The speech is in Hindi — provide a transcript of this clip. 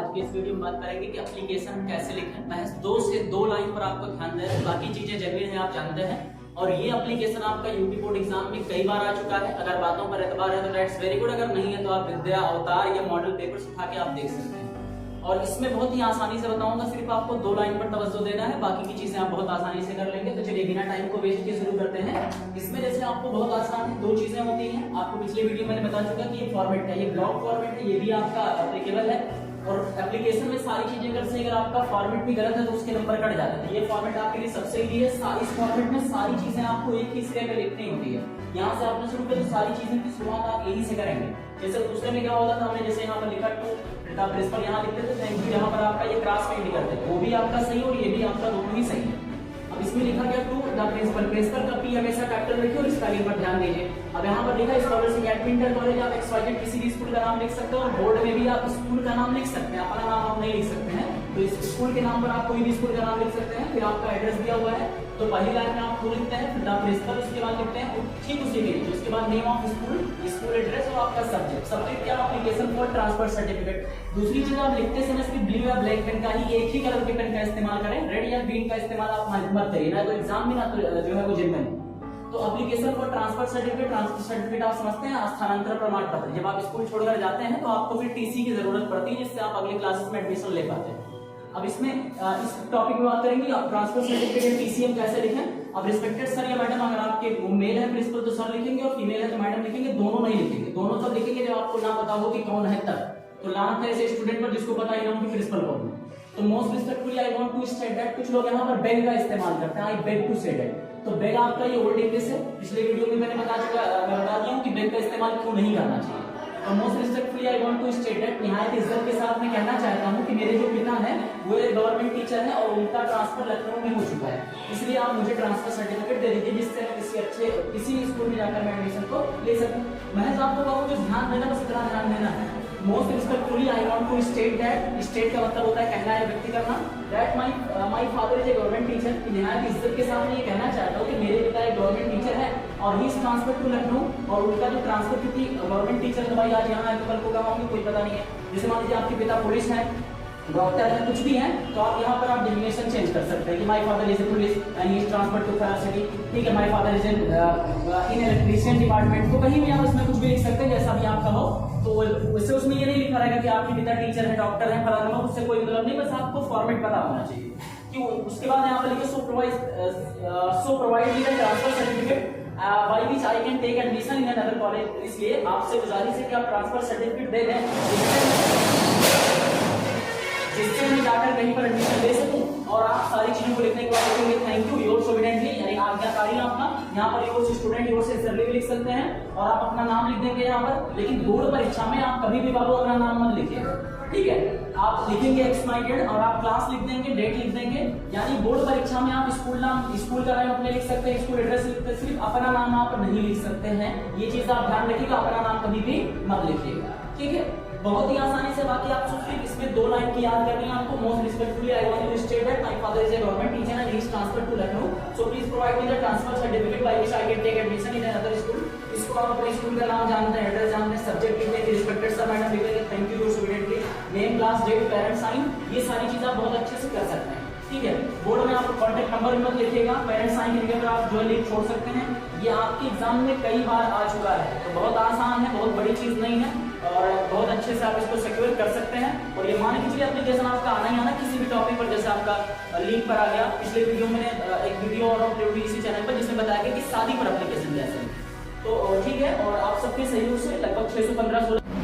आज की इस वीडियो में बात करेंगे कि एप्लीकेशन कैसे लिखें। महज 2 से 2 लाइन पर आपको ध्यान देना है, बाकी चीजें जरूरी है, आप जानते हैं। और ये एप्लीकेशन आपका यूपी बोर्ड एग्जाम में कई बार आ चुका है। अगर बातों पर एतबार है तो दैट्स वेरी गुड, अगर नहीं है तो आप विद्या अवतार या मॉडल पेपर्स उठा के आप देख सकते हैं। और इसमें बहुत ही आसानी से बताऊंगा, सिर्फ आपको 2 लाइन पर तवज्जो देना है, बाकी की चीजें आप बहुत आसानी से कर लेंगे। तो चलिए बिना टाइम को वेस्ट किए शुरू करते हैं। इसमें जैसे आपको बहुत आसान है, 2 चीजें होती हैं। आपको पिछले वीडियो मैंने बता चुका कि ये फॉर्मेट है, ये ब्लॉक फॉर्मेट है, ये भी आपका एप्लीकेबल है। और एप्लीकेशन में सारी चीजें अगर आपका फॉर्मेट भी गलत है तो उसके नंबर कट जाते हैं। ये फॉर्मेट आपके लिए सबसे इजी है। इस फॉर्मेट में सारी चीजें आपको एक ही सिरे पे लिखनी होती है। यहाँ से आपने शुरू करी, सारी चीजें की शुरुआत आप यही से करेंगे। जैसे दूसरे में क्या होता था, हमने जैसे यहाँ पर लिखा टू द प्रिंसिपल, यहाँ लिखते थे थैंक यू, यहाँ पर आपका ये क्रॉस में करते थे, वो भी आपका सही और ये भी आपका दोनों ही सही है। अब इसमें लिखा गया टू द प्रिंसिपल, प्रिंसिपल का पी हमेशा कैपिटल रखिए और स्पेलिंग पर ध्यान दीजिए। अब यहाँ पर लिखा स्कॉलरशिप एडमिंटन कॉलेज, आप XYZ किसी भी स्कूल का नाम लिख सकते हो और बोर्ड में भी आप स्कूल का नाम लिख सकते हैं, अपना नाम आप नहीं लिख सकते हैं। तो इस स्कूल के नाम पर आप कोई भी स्कूल का नाम लिख सकते हैं। फिर आपका एड्रेस दिया हुआ है, तो पहली लाइन में आप टू लिखते हैं, फिर द प्रिंसिपल, उसके बाद लिखते हैं ठीक उसी के नीचे, उसके बाद name of school, school address और आपका सब्जेक्ट। सब्जेक्ट क्या, एप्लीकेशन फॉर ट्रांसफर सर्टिफिकेट। दूसरी चीज, आप लिखते समय सिर्फ ब्लू या ब्लैक पेन का ही, एक ही कलर के पेन का इस्तेमाल करें, रेड या ग्रीन का इस्तेमाल आप मत करिए, ना तो एग्जाम में ना तो जो है वो जिम्मे। तो एप्लीकेशन फॉर ट्रांसफर सर्टिफिकेट आप समझते हैं, स्थानांतरण प्रमाण पत्र। जब आप स्कूल छोड़कर जाते हैं तो आपको फिर टीसी की जरूरत पड़ती है, जिससे आप अगले क्लासेस में एडमिशन ले पाते हैं। अब इसमें इस टॉपिक में बात करेंगे आप ट्रांसफर सर्टिफिकेट टीसी हम कैसे लिखें। अब रिस्पेक्टेड सर या मैडम, अगर आपके मेल है प्रिंसिपल तो सर लिखेंगे, और फीमेल है तो मैडम लिखेंगे। दोनों नहीं लिखेंगे, दोनों तब लिखेंगे जब आपको ना पता हो कि कौन है तब। तो लास्ट है ऐसे स्टूडेंट पर जिसको पता ही ना हो कि प्रिंसिपल कौन है। तो most respectfully I want to state that, कुछ लोग यहाँ पर बेग का इस्तेमाल करते हैं, I beg to say that. तो बेग आपका ये ओल्ड इंग्लिश है, पिछले वीडियो में मैंने बता दिया हूँ कि बेग का इस्तेमाल क्यों नहीं करना चाहिए। तो most respectfully I want to state that, निहायत इज्जत के साथ मैं कहना चाहता हूँ कि मेरे जो पिता हैं वो एक गवर्नमेंट टीचर हैं और उनका ट्रांसफर लखनऊ में हो चुका है, इसलिए आप मुझे ट्रांसफर सर्टिफिकेट दे दीजिए, जिससे मैं किसी स्कूल में जाकर मैं एडमिशन को ले सकूं। महज आपको कहूँ जो ध्यान देना, बस इतना ध्यान देना है। Most respectfully I want to state that, state का मतलब होता है कहना या व्यक्ति करना, that my father is a government teacher. निहायत इज्जत के साथ मैं ये कहना चाहता हूँ कि मेरे पिता एक गवर्नमेंट टीचर है और he is transfer to Lucknow. और उनका जो ट्रांसफर, क्योंकि गवर्नमेंट टीचर तो भाई आज यहाँ है तो कल को कहाँ होंगे कोई पता नहीं है। जैसे मान लीजिए आपके पिता पुलिस है, डॉक्टर है, कुछ भी है, तो आप यहाँ पर आप डिजिग्नेशन चेंज कर सकते हैं कि my father is a police and he is transferred to foreign city. ठीक है, my father is in electrician department, तो कहीं भी आप इसमें कुछ भी लिख सकते हैं जैसा भी आपका हो। तो वैसे उसमें ये नहीं लिखा रहेगा कि आपके पिता टीचर है, डॉक्टर है, फलाना, उससे कोई मतलब नहीं, बस आपको फॉर्मेट पता होना चाहिए। क्यों, उसके बाद यहाँ पर लिखे so provide me the transfer certificate by which I can take admission in another college. इसलिए आपसे गुजारिश है कि आप ट्रांसफर सर्टिफिकेट दे दें जिससे मैं जाकर कहीं पर एडमिशन ले सकूं। और आप सारी चीजों को लिखने के बाद लिखेंगे थैंक यू योर्स ओबीडिएंटली, यानी आज्ञाकारी आपका। यहाँ पर योर्स स्टूडेंट, योर्स सिंसियरली भी लिख सकते हैं और आप अपना नाम लिख देंगे यहाँ पर। लेकिन बोर्ड परीक्षा में आप कभी भी बाबू अपना नाम मत लिखिए, ठीक है। आप लिखेंगे एक्समाइटेड और आप क्लास लिख देंगे, डेट लिख देंगे। यानी बोर्ड परीक्षा में आप स्कूल का नाम अपने लिख सकते हैं, स्कूल एड्रेस लिखते हैं, सिर्फ अपना नाम आप नहीं लिख सकते हैं। ये चीज आप ध्यान रखिएगा, अपना नाम कभी भी मत लिखिएगा, ठीक है। बहुत ही आसानी से, बाकी आप सिर्फ इसमें 2 लाइन की याद करनी है आपको। Most respectfully I want to state that my father is a government teacher and he is transferred to Lucknow, so please provide me the transfer certificate by which I can take admission in another school. इसको आप अपने स्कूल का नाम जानते हैं, एड्रेस जानते हैं, सब्जेक्ट लिख देंगे, रिस्पेक्टेड सर मैडम लिख देंगे, thank you yours obediently, name, class, date, parent sign. ये सारी चीजें आप बहुत अच्छे से कर सकते हैं, ठीक है। बोर्ड में आप कॉन्टेक्ट नंबर मत लिखिएगा, पेरेंट साइन लिखने पर आप जो है लिख छोड़ सकते हैं। ये आपके एग्जाम में कई बार आ चुका है, तो बहुत आसान है, बहुत बड़ी चीज नहीं है और बहुत अच्छे से आप इसको सिक्योर कर सकते हैं। और ये मान के चलिए एप्लीकेशन आपका आना ही आना किसी भी टॉपिक पर, जैसे आपका लिंक पर आ गया। पिछले वीडियो में एक वीडियो और अपलोड इसी चैनल पर जिसमें बताया गया कि शादी पर एप्लीकेशन कैसे, तो ठीक है। और आप सबके सहयोग से लगभग 615-16